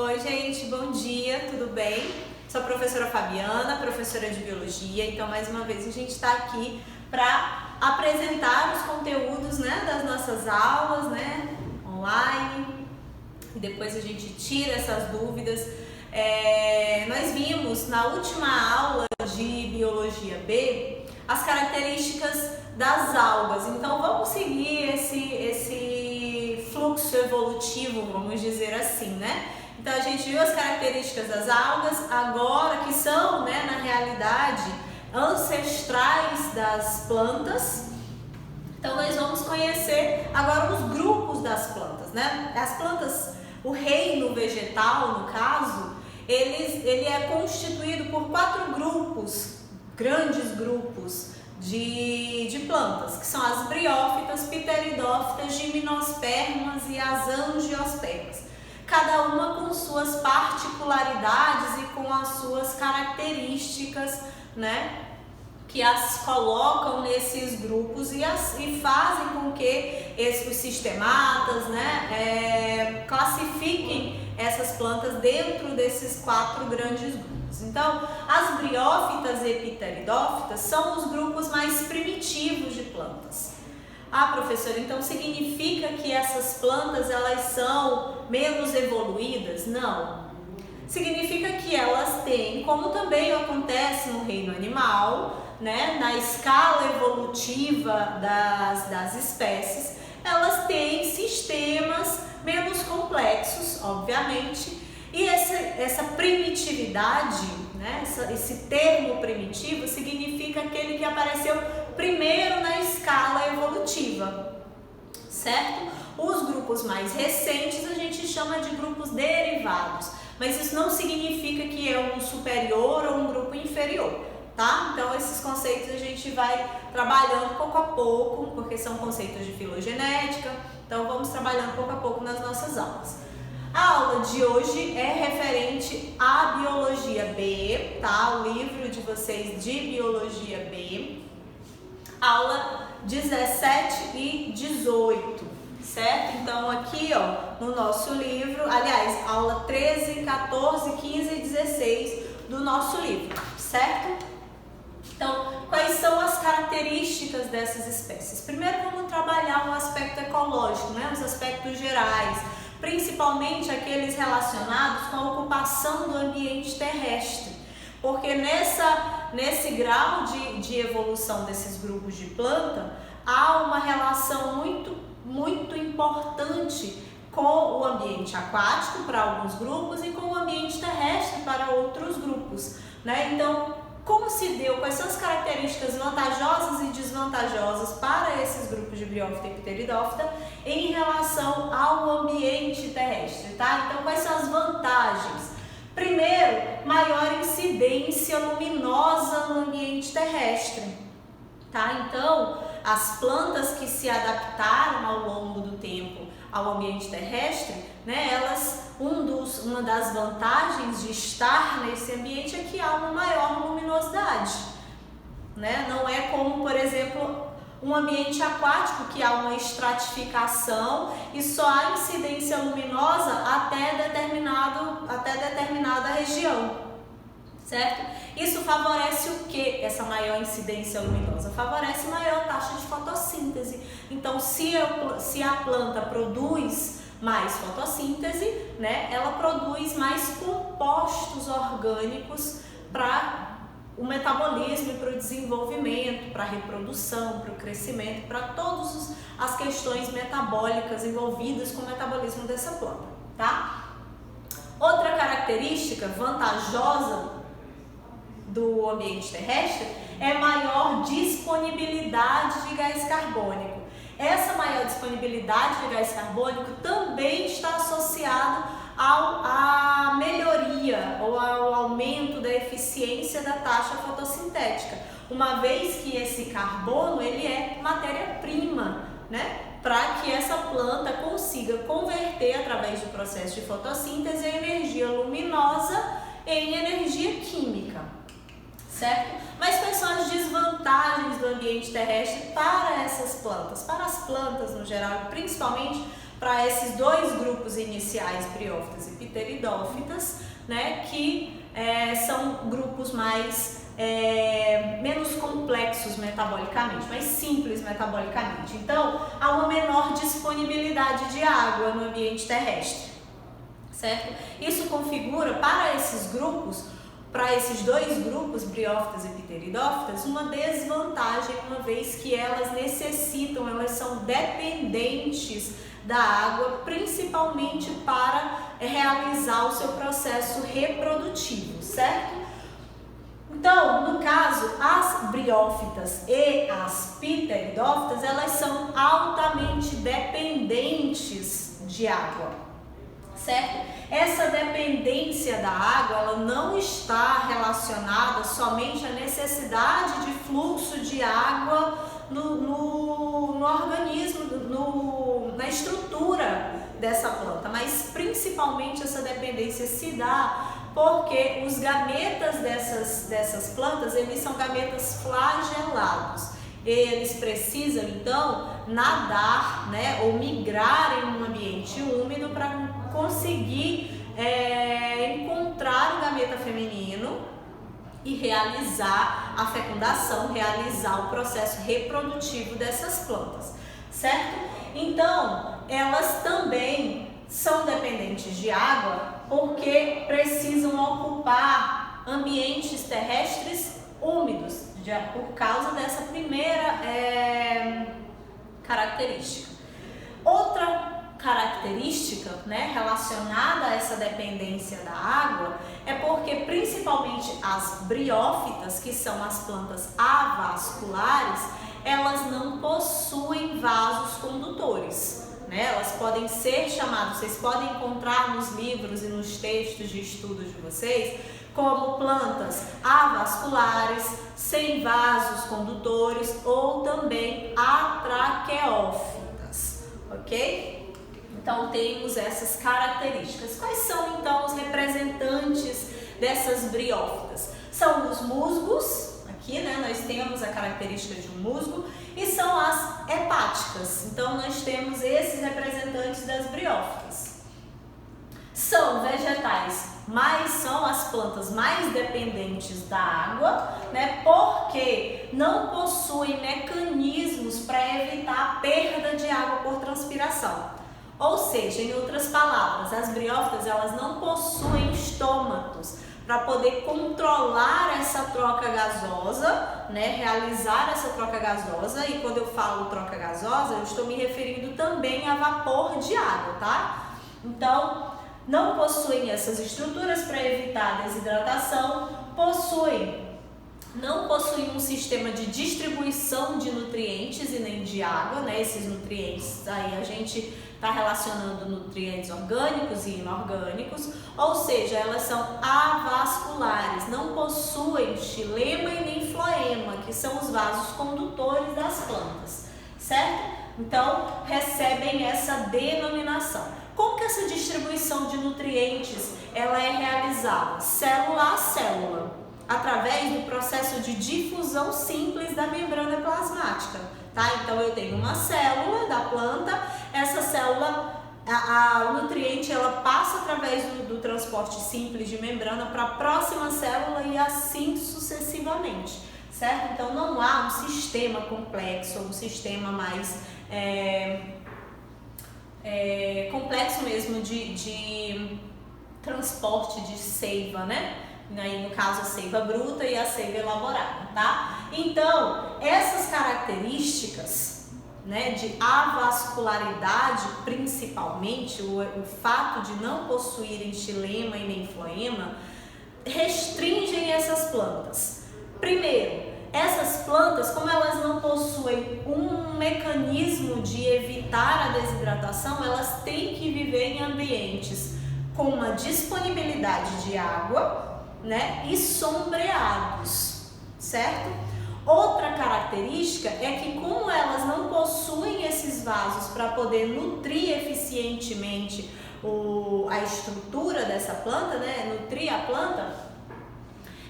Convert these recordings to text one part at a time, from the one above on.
Oi, gente, bom dia, tudo bem? Sou a professora Fabiana, professora de Biologia, então mais uma vez a gente está aqui para apresentar os conteúdos, das nossas aulas, online, e depois a gente tira essas dúvidas. Nós vimos na última aula de Biologia B as características das algas, então vamos seguir esse fluxo evolutivo, vamos dizer assim, Então a gente viu as características das algas, agora que são, na realidade, ancestrais das plantas. Então nós vamos conhecer agora os grupos das plantas, As plantas, o reino vegetal, no caso, ele é constituído por 4 grupos, grandes grupos de plantas, que são as briófitas, pteridófitas, gimnospermas e as angiospermas. Cada uma com suas particularidades e com as suas características, que as colocam nesses grupos e fazem com que os sistematas, classifiquem essas plantas dentro desses 4 grandes grupos. Então, as briófitas e pteridófitas são os grupos mais primitivos de plantas. Ah, professora, então significa que essas plantas elas são menos evoluídas? Não. Significa que elas têm, como também acontece no reino animal, na escala evolutiva das espécies, elas têm sistemas menos complexos, obviamente, e essa primitividade, esse termo primitivo significa aquele que apareceu primeiro na escala evolutiva, certo? Os grupos mais recentes a gente chama de grupos derivados, mas isso não significa que é um superior ou um grupo inferior, tá? Então esses conceitos a gente vai trabalhando pouco a pouco, porque são conceitos de filogenética, então vamos trabalhando pouco a pouco nas nossas aulas. A aula de hoje é referente à Biologia B, tá? O livro de vocês de Biologia B, aula 17 e 18, certo? Então aqui, no nosso livro, aliás, aula 13, 14, 15 e 16 do nosso livro, certo? Então, quais são as características dessas espécies? Primeiro vamos trabalhar o aspecto ecológico, os aspectos gerais, principalmente aqueles relacionados com a ocupação do ambiente terrestre, porque nesse grau de evolução desses grupos de planta, há uma relação muito, muito importante com o ambiente aquático para alguns grupos e com o ambiente terrestre para outros grupos, Então, como se deu, quais são as características vantajosas e desvantajosas para esses grupos de briófita e pteridófita em relação ao ambiente terrestre, tá? Então, quais são as vantagens? Primeiro, maior incidência luminosa no ambiente terrestre, tá? Então, as plantas que se adaptaram ao longo do tempo ao ambiente terrestre, uma das vantagens de estar nesse ambiente é que há uma maior luminosidade, Não é como, por exemplo, um ambiente aquático que há uma estratificação e só há incidência luminosa até determinada região, certo? Isso favorece o que? Essa maior incidência luminosa favorece maior taxa de fotossíntese. Então, se a planta produz mais fotossíntese, ela produz mais compostos orgânicos para o metabolismo, para o desenvolvimento, para a reprodução, para o crescimento, para todas as questões metabólicas envolvidas com o metabolismo dessa planta, tá? Outra característica vantajosa do ambiente terrestre é maior disponibilidade de gás carbônico. Essa maior disponibilidade de gás carbônico também está associado à melhoria ou ao aumento da eficiência da taxa fotossintética, uma vez que esse carbono ele é matéria-prima, para que essa planta consiga converter através do processo de fotossíntese a energia luminosa em energia química, certo? Mas quais são as desvantagens do ambiente terrestre para essas plantas? Para as plantas no geral, principalmente para esses dois grupos iniciais, briófitas e pteridófitas, né, que são grupos mais menos complexos metabolicamente, mais simples metabolicamente. Então, há uma menor disponibilidade de água no ambiente terrestre, certo? Isso configura para esses grupos, para esses dois grupos, briófitas e pteridófitas, uma desvantagem, uma vez que elas necessitam, elas são dependentes da água, principalmente para realizar o seu processo reprodutivo, certo? Então, no caso, as briófitas e as pteridófitas, elas são altamente dependentes de água, certo? Essa dependência da água, ela não está relacionada somente à necessidade de fluxo de água no organismo, na estrutura dessa planta, mas principalmente essa dependência se dá porque os gametas dessas plantas, eles são gametas flagelados. Eles precisam, então, nadar, né, ou migrar em um ambiente úmido para conseguir encontrar o gameta feminino e realizar a fecundação, realizar o processo reprodutivo dessas plantas, certo? Então, elas também são dependentes de água porque precisam ocupar ambientes terrestres úmidos, por causa dessa primeira característica. Outra característica, né, relacionada a essa dependência da água é porque principalmente as briófitas, que são as plantas avasculares, elas não possuem vasos condutores, né? Elas podem ser chamadas, vocês podem encontrar nos livros e nos textos de estudo de vocês, como plantas avasculares, sem vasos condutores ou também atraqueófitas, ok? Então, temos essas características. Quais são, então, os representantes dessas briófitas? São os musgos, aqui, né, nós temos a característica de um musgo, e são as hepáticas. Então, nós temos esses representantes das briófitas. São vegetais, mas são as plantas mais dependentes da água, né, porque não possuem mecanismos para evitar a perda de água por transpiração. Ou seja, em outras palavras, as briófitas, elas não possuem estômatos para poder controlar essa troca gasosa, né, realizar essa troca gasosa. E quando eu falo troca gasosa, eu estou me referindo também a vapor de água, tá? Então, não possuem essas estruturas para evitar a desidratação, não possuem um sistema de distribuição de nutrientes e nem de água, né? Esses nutrientes aí a gente está relacionando nutrientes orgânicos e inorgânicos, ou seja, elas são avasculares, não possuem xilema e nem floema, que são os vasos condutores das plantas, certo? Então, recebem essa denominação. Como que essa distribuição de nutrientes ela é realizada? Célula a célula, através do processo de difusão simples da membrana plasmática, tá? Então, eu tenho uma célula da planta, essa célula, o nutriente, ela passa através do transporte simples de membrana para a próxima célula e assim sucessivamente, certo? Então, não há um sistema complexo, um sistema mais complexo mesmo de transporte de seiva, né? Aí, no caso, a seiva bruta e a seiva elaborada, tá? Então, essas características, né, de avascularidade, principalmente, o fato de não possuírem xilema e nem floema, restringem essas plantas. Primeiro, essas plantas, como elas não possuem um mecanismo de evitar a desidratação, elas têm que viver em ambientes com uma disponibilidade de água, né, e sombreados, certo? Outra característica é que, como elas não possuem esses vasos para poder nutrir eficientemente a estrutura dessa planta, né, nutrir a planta,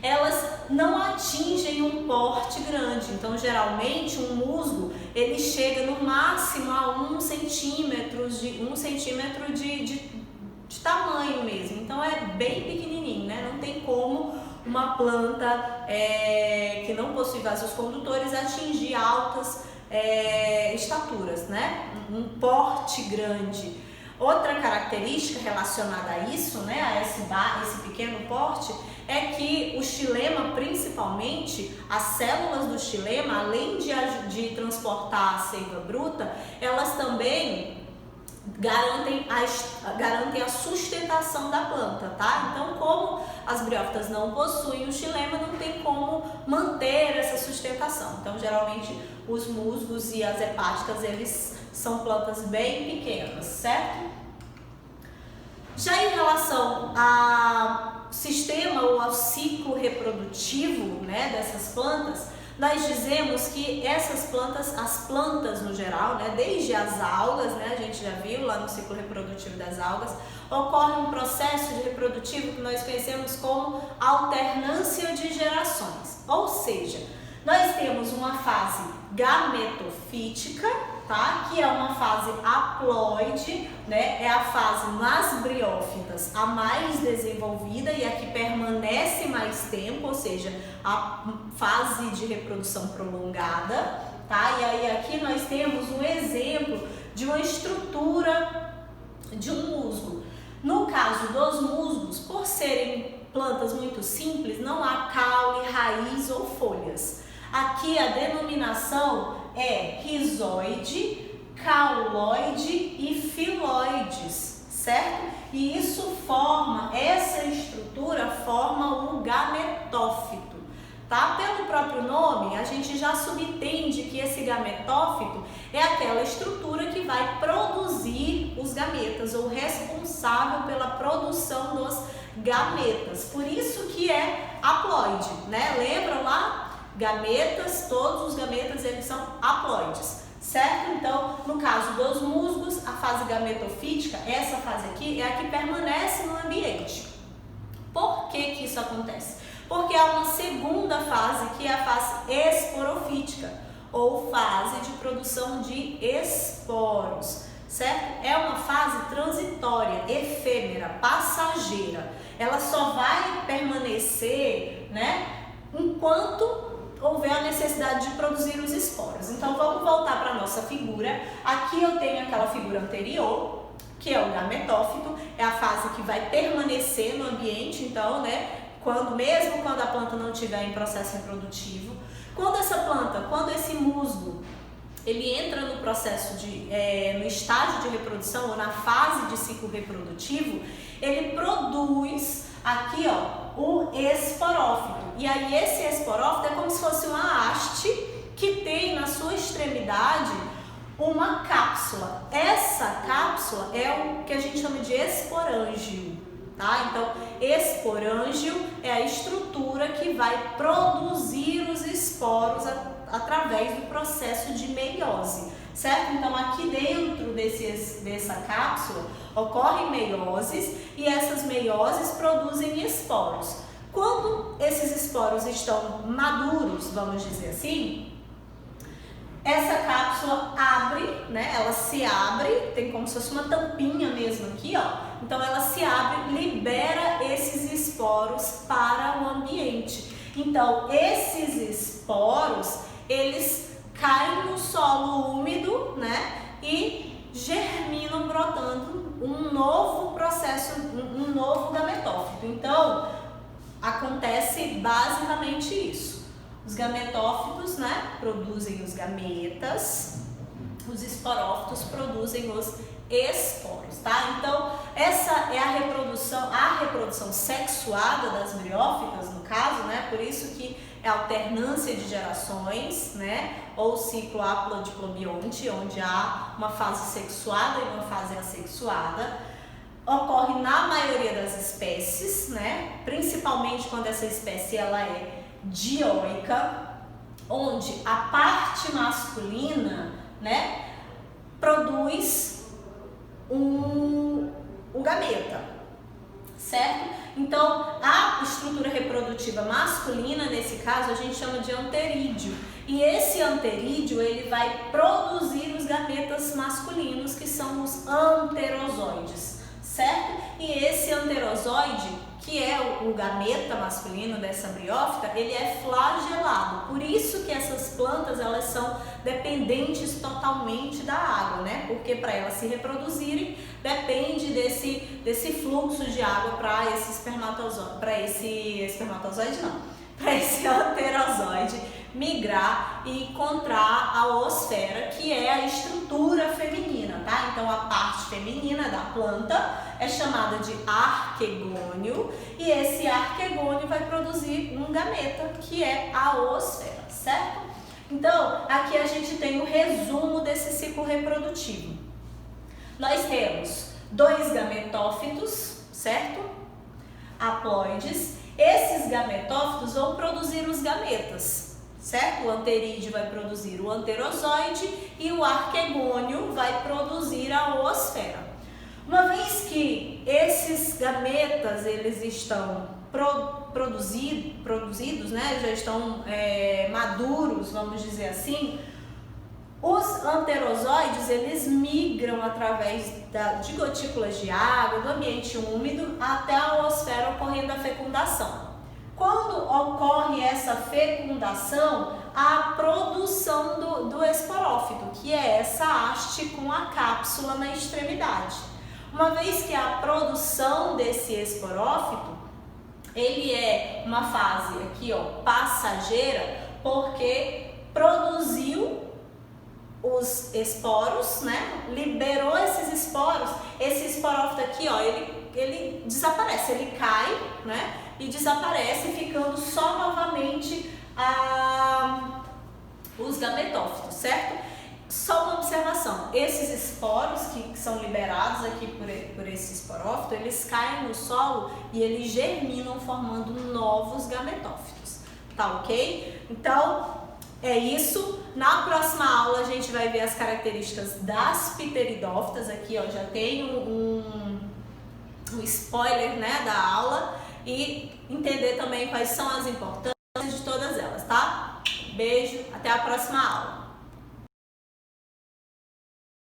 elas não atingem um porte grande. Então, geralmente, um musgo ele chega no máximo a 1 centímetro de tamanho mesmo. Então, é bem pequenininho, né? Não tem como uma planta que não possui vasos condutores atingir altas estaturas, né? Um porte grande. Outra característica relacionada a isso, né, a esse pequeno porte, é que o xilema, principalmente, as células do xilema, além de transportar a seiva bruta, elas também garantem a sustentação da planta, tá? Então, como as briófitas não possuem o xilema, não tem como manter essa sustentação. Então, geralmente, os musgos e as hepáticas, eles são plantas bem pequenas, certo? Já em relação ao sistema ou ao ciclo reprodutivo, né, dessas plantas, nós dizemos que essas plantas, as plantas no geral, né, desde as algas, né, a gente já viu lá no ciclo reprodutivo das algas, ocorre um processo de reprodutivo que nós conhecemos como alternância de gerações. Ou seja, nós temos uma fase gametofítica, tá? Que é uma fase haploide, né? É a fase nas briófitas a mais desenvolvida e a que permanece mais tempo, ou seja, a fase de reprodução prolongada, tá? E aí aqui nós temos um exemplo de uma estrutura de um musgo. No caso dos musgos, por serem plantas muito simples, não há caule, raiz ou folhas. Aqui a denominação é rizoide, cauloide e filoides, certo? E isso essa estrutura forma o gametófito, tá? Pelo próprio nome, a gente já subentende que esse gametófito é aquela estrutura que vai produzir os gametas, ou responsável pela produção dos gametas. Por isso que é haploide, né? Lembram lá? Gametas, todos os gametas eles são haploides, certo? Então, no caso dos musgos, a fase gametofítica, essa fase aqui é a que permanece no ambiente. Por que que isso acontece? Porque há uma segunda fase, que é a fase esporofítica, ou fase de produção de esporos, certo? É uma fase transitória, efêmera, passageira. Ela só vai permanecer, né, enquanto houver a necessidade de produzir os esporos. Então, vamos voltar para a nossa figura. Aqui eu tenho aquela figura anterior, que é o gametófito, é a fase que vai permanecer no ambiente, então, né, mesmo quando a planta não estiver em processo reprodutivo. Quando esse musgo, ele entra no processo no estágio de reprodução ou na fase de ciclo reprodutivo, ele produz aqui, ó, o esporófito. E aí esse esporófito é como se fosse uma haste que tem na sua extremidade uma cápsula. Essa cápsula é o que a gente chama de esporângio, tá? Então, esporângio é a estrutura que vai produzir os esporos através do processo de meiose, certo? Então, aqui dentro dessa cápsula ocorrem meioses e essas meioses produzem esporos. Quando esses esporos estão maduros, vamos dizer assim, essa cápsula abre, né? Ela se abre, tem como se fosse uma tampinha mesmo aqui, ó. Então ela se abre, libera esses esporos para o ambiente. Então esses esporos, eles caem no solo úmido, né? E germinam, brotando um novo processo, um novo gametófito. Então acontece basicamente isso. Os gametófitos, né, produzem os gametas, os esporófitos produzem os esporos, tá? Então, essa é a reprodução sexuada das briófitas, no caso, né? Por isso que é alternância de gerações, né? Ou ciclo haplodiplobionte, onde há uma fase sexuada e uma fase assexuada. Ocorre na maioria das espécies, né? Principalmente quando essa espécie ela é dioica, onde a parte masculina, né, produz o gameta, certo? Então, a estrutura reprodutiva masculina, nesse caso, a gente chama de anterídeo. E esse anterídeo, ele vai produzir os gametas masculinos, que são os anterozoides, certo? E esse anterozoide, que é o gameta masculino dessa briófita, ele é flagelado. Por isso que essas plantas, elas são dependentes totalmente da água, né? Porque para elas se reproduzirem, depende desse fluxo de água para esse espermatozoide, para esse anterozoide migrar e encontrar a oosfera, que é a estrutura feminina, tá? Então a parte feminina da planta é chamada de arquegônio, e esse arquegônio vai produzir um gameta, que é a oosfera, certo? Então, aqui a gente tem o resumo desse ciclo reprodutivo. Nós temos 2 gametófitos, certo? Haploides. Esses gametófitos vão produzir os gametas, certo? O anterídeo vai produzir o anterozoide e o arquegônio vai produzir a oosfera. Uma vez que esses gametas, eles estão produzidos, né? Já estão maduros, vamos dizer assim, os anterozoides, eles migram através de gotículas de água, do ambiente úmido, até a oosfera, ocorrendo a fecundação. Quando ocorre essa fecundação, a produção do esporófito, que é essa haste com a cápsula na extremidade. Uma vez que a produção desse esporófito, ele é uma fase aqui, ó, passageira, porque produziu os esporos, né? Liberou esses esporos, esse esporófito aqui, ó, ele desaparece, ele cai, né? E desaparece, ficando só novamente os gametófitos, certo? Só uma observação, esses esporos que são liberados aqui por esse esporófito, eles caem no solo e eles germinam formando novos gametófitos, tá ok? Então, é isso. Na próxima aula a gente vai ver as características das pteridófitas. Aqui, ó, já tem um spoiler, né, da aula, e entender também quais são as importâncias de todas elas, tá? Beijo, até a próxima aula.